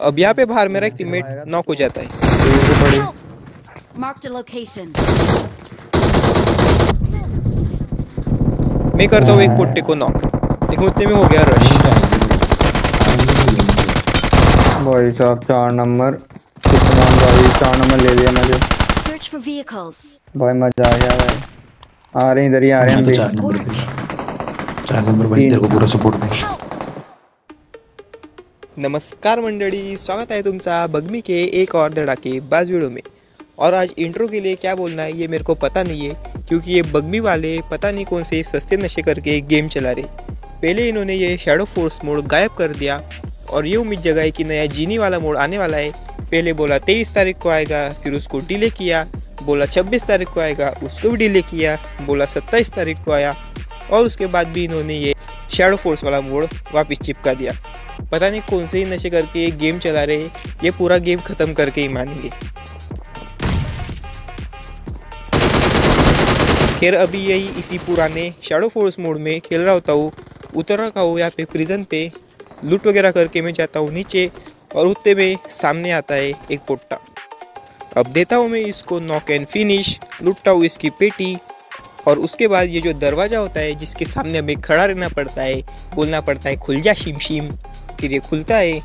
अब यहाँ पे बाहर मेरा एक टीममेट नॉक हो जाता है। Marked a location. मैं करता हूँ एक पोट्टे को नॉक, लेकिन उतने में हो गया रश। भाई साहब 4 नंबर भाई 4 नंबर ले लिया मुझे। Search for vehicles. भाई मजा आ गया भाई। आ रहे हैं इधर ही आ रहे हैं। 4 नंबर भाई तेरे को पूरा सपोर्ट देंगे। नमस्कार मंडळी, स्वागत आहे तुमचा बगमी के एक और धड़ाकेबाज वीडियो में। और आज इंट्रो के लिए क्या बोलना है ये मेरे को पता नहीं है, क्योंकि ये बगमी वाले पता नहीं कौन से सस्ते नशे करके गेम चला रहे। पहले इन्होंने ये शैडो फोर्स मोड गायब कर दिया और ये उम्मीद जगाई कि नया जीनी वाला मोड आने वाला है। पहले बोला 23 तारीख को आएगा, फिर उसको डिले किया, बोला 26 तारीख को आएगा, उसको भी डिले किया, बोला 27 तारीख को आया, और उसके बाद भी इन्होंने ये शैडो फोर्स वाला मोड वापस चिपका दिया। पता नहीं कौन से ही नशे करके ये गेम चला रहे, ये पूरा गेम ख़त्म करके ही मानेंगे। खैर अभी यही इसी पुराने शैडो फोर्स मोड में खेल रहा होता हूँ। उतर रखा हूँ यहाँ पे प्रिजन पे, लूट वगैरह करके मैं जाता हूँ नीचे, और उतने में सामने आता है एक पोट्टा। अब देता हूँ मैं इसको नॉक एंड फिनिश, लूटता हूँ इसकी पेटी, और उसके बाद ये जो दरवाज़ा होता है जिसके सामने हमें खड़ा रहना पड़ता है, बोलना पड़ता है खुल जा शिम शिम, फिर ये खुलता है।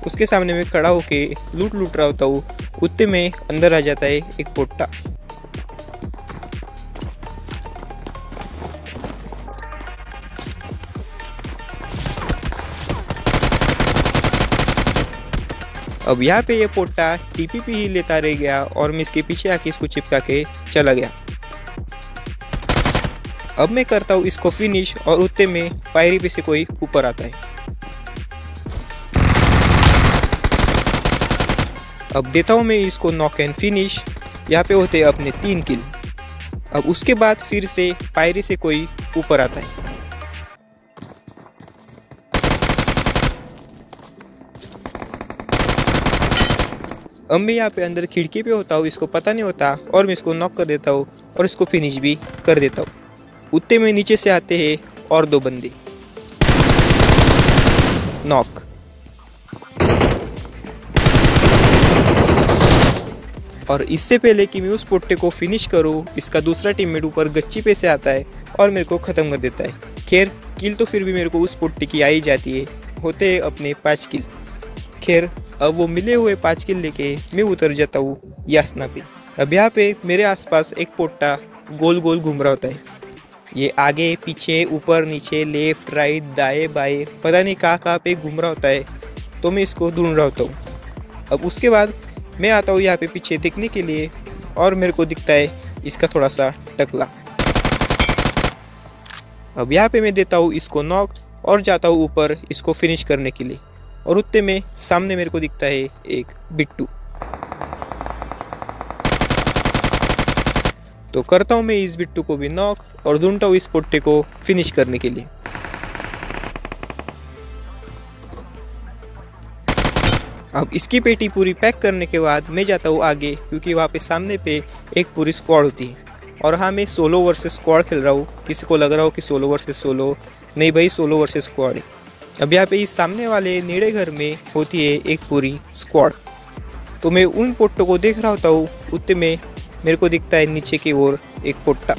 उसके सामने मैं खड़ा होके लूट रहा होता हूँ, उतने में अंदर आ जाता है एक पोट्टा। अब यहाँ पे ये पोट्टा टीपीपी ही लेता रह गया और मैं इसके पीछे आके इसको चिपका के चला गया। अब मैं करता हूँ इसको फिनिश, और उतने में पायरी पे से कोई ऊपर आता है। अब देता हूँ मैं इसको नॉक एंड फिनिश। यहाँ पे होते हैं अपने 3 किल। अब उसके बाद फिर से पायरी से कोई ऊपर आता है। अब मैं यहाँ पे अंदर खिड़की पे होता हूँ, इसको पता नहीं होता, और मैं इसको नॉक कर देता हूँ और इसको फिनिश भी कर देता हूँ। उतने में नीचे से आते हैं और 2 बंदे, नॉक। और इससे पहले कि मैं उस पोट्टे को फिनिश करूँ, इसका दूसरा टीममेट ऊपर गच्ची पे से आता है और मेरे को ख़त्म कर देता है। खैर किल तो फिर भी मेरे को उस पोट्टे की आ ही जाती है, होते हैं अपने 5 किल। खैर अब वो मिले हुए 5 किल लेके मैं उतर जाता हूँ यासना पे। अब यहाँ पे मेरे आसपास एक पोट्टा गोल गोल घूम रहा होता है। ये आगे पीछे ऊपर नीचे लेफ्ट राइट दाएं बाएं पता नहीं कहाँ पे घूम रहा होता है, तो मैं इसको ढूंढ रहा होता हूँ। अब उसके बाद मैं आता हूँ यहाँ पे पीछे देखने के लिए, और मेरे को दिखता है इसका थोड़ा सा टकला। अब यहाँ पे मैं देता हूँ इसको नॉक और जाता हूँ ऊपर इसको फिनिश करने के लिए, और उतने में सामने मेरे को दिखता है एक बिट्टू। तो करता हूँ मैं इस बिट्टू को भी नॉक और ढूंढता हूँ इस पोट्टे को फिनिश करने के लिए। अब इसकी पेटी पूरी पैक करने के बाद मैं जाता हूँ आगे, क्योंकि वहाँ पे सामने पे एक पूरी स्क्वाड होती है। और हाँ, मैं सोलो वर्सेस स्क्वाड खेल रहा हूँ। किसी को लग रहा हो कि सोलो वर्सेस सोलो, नहीं भाई, सोलो वर्सेस स्क्वाड है। अब यहाँ पे इस सामने वाले नीड़े घर में होती है एक पूरी स्क्वाड। तो मैं उन पोट्टों को देख रहा होता हूँ, उतने में मेरे को दिखता है नीचे की ओर एक पोट्टा।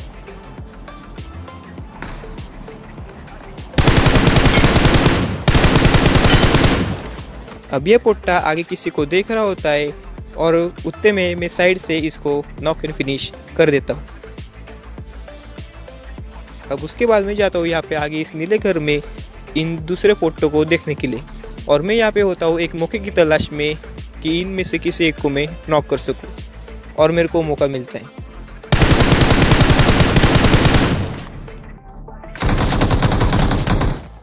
अब ये पोट्टा आगे किसी को देख रहा होता है, और उतने में मैं साइड से इसको नॉक एंड फिनिश कर देता हूँ। अब उसके बाद मैं जाता हूँ यहाँ पे आगे इस नीले घर में इन दूसरे पोट्टों को देखने के लिए, और मैं यहाँ पे होता हूँ एक मौके की तलाश में कि इनमें से किसी एक को मैं नॉक कर सकूँ, और मेरे को मौका मिलता है।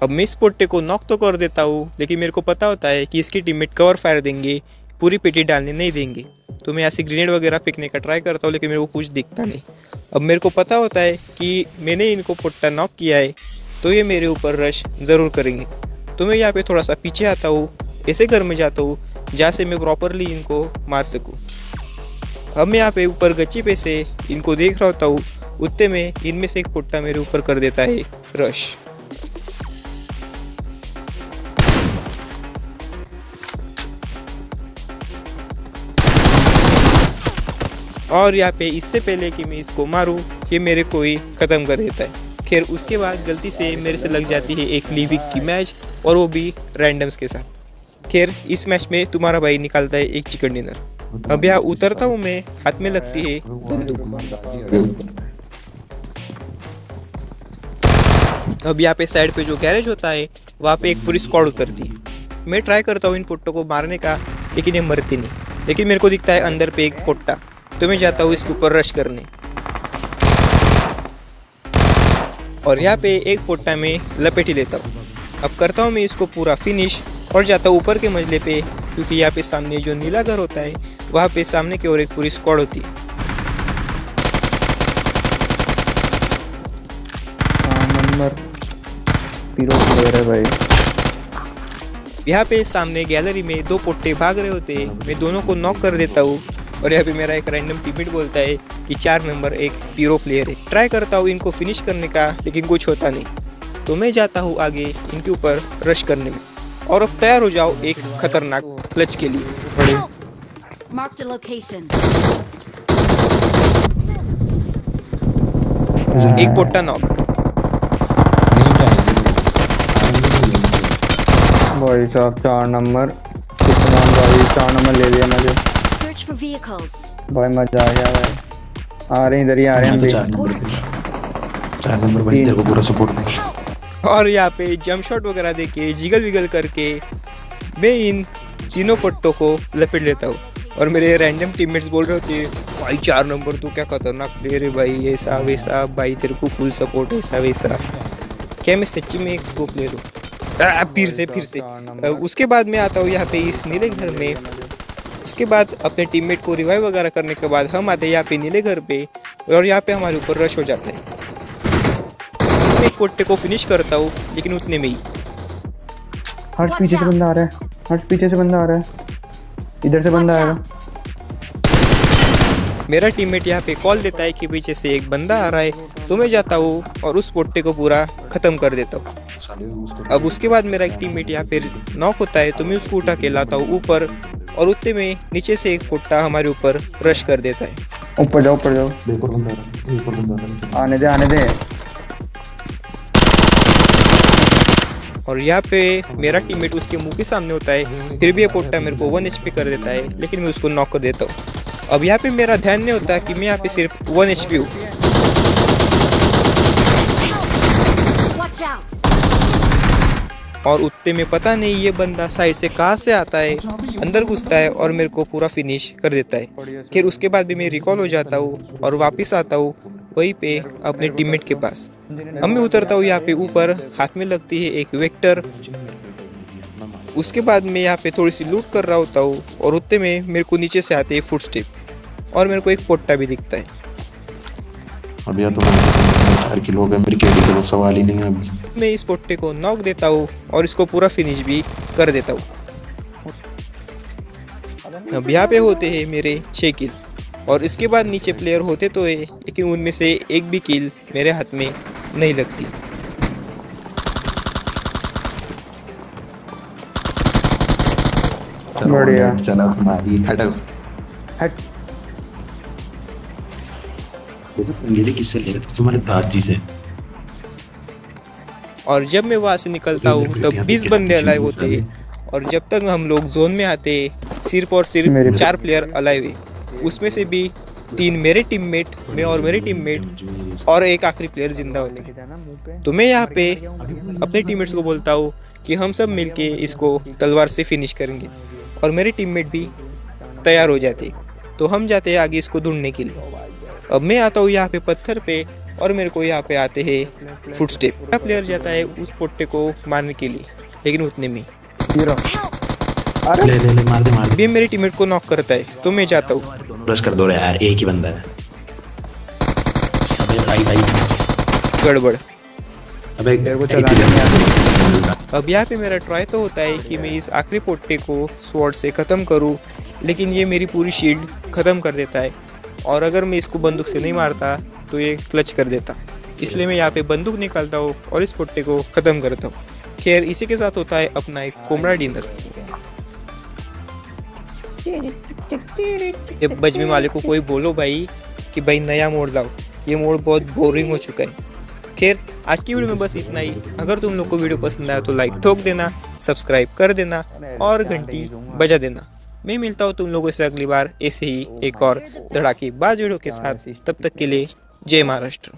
अब मैं इस पोट्टे को नॉक तो कर देता हूँ, लेकिन मेरे को पता होता है कि इसकी टीममेट कवर फायर देंगे, पूरी पेटी डालने नहीं देंगे। तो मैं ऐसे ग्रेनेड वगैरह फेंकने का ट्राई करता हूँ, लेकिन मेरे को कुछ दिखता नहीं। अब मेरे को पता होता है कि मैंने इनको पोट्टा नॉक किया है, तो ये मेरे ऊपर रश ज़रूर करेंगे। तो मैं यहाँ पे थोड़ा सा पीछे आता हूँ, ऐसे घर में जाता हूँ जहाँ से मैं प्रॉपरली इनको मार सकूँ। अब मैं यहाँ पे ऊपर गच्ची पे से इनको देख रहा होता हूँ, उतने में इनमें से एक पोट्टा मेरे ऊपर कर देता है रश। और यहाँ पे इससे पहले कि मैं इसको मारूँ ये मेरे को ही ख़त्म कर देता है। खैर उसके बाद गलती से मेरे से लग जाती है एक लिविक की मैच, और वो भी रैंडम्स के साथ। खैर इस मैच में तुम्हारा भाई निकालता है एक चिकन डिनर। अब यहाँ उतरता हूँ मैं, हाथ में लगती है बंदूक। अब यहाँ पे साइड पे जो गैरेज होता है वहाँ पे एक पूरी स्क्वाड उतरती है। मैं ट्राई करता हूँ इन पोट्टों को मारने का, लेकिन ये मरती नहीं। लेकिन मेरे को दिखता है अंदर पे एक पोट्टा, तो मैं जाता हूँ इसके ऊपर रश करने। और यहाँ पे एक पोट्टा में लपेट ही लेता हूँ। अब करता हूँ मैं इसको पूरा फिनिश और जाता हूँ ऊपर के मंजिले पे, क्योंकि यहाँ पे सामने जो नीला घर होता है वहाँ पे सामने की ओर एक पूरी स्क्वाड होती है। नंबर पीरो प्लेयर है भाई। यहाँ पे सामने गैलरी में दो पोट्टे भाग रहे होते हैं, मैं दोनों को नॉक कर देता हूँ। और यहाँ पे मेरा एक रैंडम टीममेट बोलता है कि 4 नंबर एक पीरो प्लेयर है। ट्राई करता हूँ इनको फिनिश करने का, लेकिन कुछ होता नहीं। तो मैं जाता हूँ आगे इनके ऊपर रश करने में। और अब तैयार हो जाओ एक खतरनाक क्लच के लिए। Marked a location. एक पोट्टा नॉक। भाई साहब 4 नंबर उस्मान भाई 4 नंबर ले लिया मुझे। Search for vehicles. भाई मजा आ गया भाई। आ रहे हैं इधर ही आ रहे हैं अभी। 4 नंबर भाई तेरे को पूरा सपोर्ट नहीं। और यहाँ पे जंप शॉट वगैरह देके जिगल विगल करके मैं इन तीनों पट्टों को लपेट लेता हूँ। और मेरे रैंडम टीममेट्स बोल रहे होते हैं भाई 4 नंबर तो क्या खतरनाक प्लेयर है भाई, ऐसा वैसा, भाई तेरे को फुल सपोर्ट ऐसा वैसा। क्या मैं सच्ची में एक प्रो प्लेयर हूँ? फिर से उसके बाद मैं आता हूँ यहाँ पे इस नीले घर में। उसके बाद अपने टीममेट को रिवाइव वगैरह करने के बाद हम आते हैं यहाँ पे नीले घर पे, और यहाँ पे हमारे ऊपर रश हो जाता है। मैं एक पोट्टे को फिनिश करता हूँ, लेकिन उतने में ही हर्ष पीछे से बंदा आ रहा है। हर्ष पीछे से बंदा आ रहा है। इधर से बंदा Watch आएगा। out. मेरा टीममेट यहाँ पे कॉल देता है कि पीछे से एक बंदा आ रहा है, तो मैं जाता हूँ और उस पोट्टे को पूरा ख़त्म कर देता हूँ। अब उसके बाद मेरा एक टीममेट यहाँ पे नॉक होता है, तो मैं उसको उठा के लाता हूँ ऊपर, और उतने में नीचे से एक पोट्टा हमारे ऊपर रश कर देता है। ऊपर जाओ ऊपर जाओ। ऊपर बंदा आ रहा है, ऊपर बंदा आ रहा है। आने दे आने दे। और यहाँ पे मेरा टीममेट उसके मुंह के सामने होता है, फिर भी ये पोट्टा मेरे को 1 HP कर देता है, लेकिन मैं उसको नॉक कर देता हूँ। अब यहाँ पे मेरा ध्यान नहीं होता कि मैं यहाँ पे सिर्फ 1 HP हूँ। Watch out. और उतने में पता नहीं ये बंदा साइड से कहाँ से आता है, अंदर घुसता है और मेरे को पूरा फिनिश कर देता है। फिर उसके बाद भी मैं रिकॉल हो जाता हूँ और वापस आता हूँ वहीं पे अपने टीममेट के पास। अब मैं उतरता हूँ यहाँ पे ऊपर, हाथ में लगती है एक वेक्टर। उसके बाद मैं यहाँ पे थोड़ी सी लूट कर रहा होता हूँ, और उतने में मेरे को नीचे से आते हैं फुटस्टेप, और मेरे को एक पोट्टा भी दिखता है। अब या तो 4 किलो हो गए मेरी केडी का, सवाल ही नहीं है अभी। मैं इस पोट्टे को नॉक देता हूँ और इसको पूरा फिनिश भी कर देता हूँ। अब यहाँ पे होते हैं मेरे 6 किल, और इसके बाद नीचे प्लेयर होते तो है, लेकिन उनमें से एक भी किल मेरे हाथ में नहीं लगती। बढ़िया। चला तुम्हारी हटो। हट। ये किससे ले रहे थे? तुम्हारे दादी से। और जब मैं वहाँ से निकलता हूँ तब 20 बंदे अलाइव होते हैं, और जब तक हम लोग जोन में आते सिर्फ और सिर्फ 4 प्लेयर अलाइव है। उसमें से भी 3 मेरे टीममेट, मैं और मेरे टीममेट, और एक आखिरी प्लेयर जिंदा होते हैं। तो मैं यहाँ पे अपने टीममेट्स को बोलता हूँ कि हम सब मिलके इसको तलवार से फिनिश करेंगे, और मेरे टीममेट भी तैयार हो जाते। तो हम जाते हैं आगे इसको ढूंढने के लिए। अब मैं आता हूँ यहाँ पे पत्थर पे, और मेरे को यहाँ पे आते हैं फुटस्टेप। प्लेयर जाता है उस पोट्टे को मारने के लिए, लेकिन उतने में ले मार दे। भी मेरे टीममेट को नॉक करता है, तो मैं जाता हूँ। रश कर दो रे यार, एक ही बंदा है। अबे भाई गड़बड़। अबे अब यहाँ पे मेरा ट्राई तो होता है कि मैं इस आखिरी पोट्टे को स्वॉर्ड से ख़त्म करूँ, लेकिन ये मेरी पूरी शील्ड ख़त्म कर देता है, और अगर मैं इसको बंदूक से नहीं मारता तो ये क्लच कर देता। इसलिए मैं यहाँ पे बंदूक निकालता हूँ और इस पोट्टे को ख़त्म करता हूँ। खैर इसी के साथ होता है अपना एक कोमड़ा डिनर। ये बजमी वाले को कोई बोलो भाई कि भाई नया मोड लाओ, ये मोड बहुत बोरिंग हो चुका है। खैर आज की वीडियो में बस इतना ही। अगर तुम लोग को वीडियो पसंद आया तो लाइक ठोक देना, सब्सक्राइब कर देना और घंटी बजा देना। मैं मिलता हूँ तुम लोगों से अगली बार ऐसे ही एक और धड़ाकेबाज वीडियो के साथ। तब तक के लिए जय महाराष्ट्र।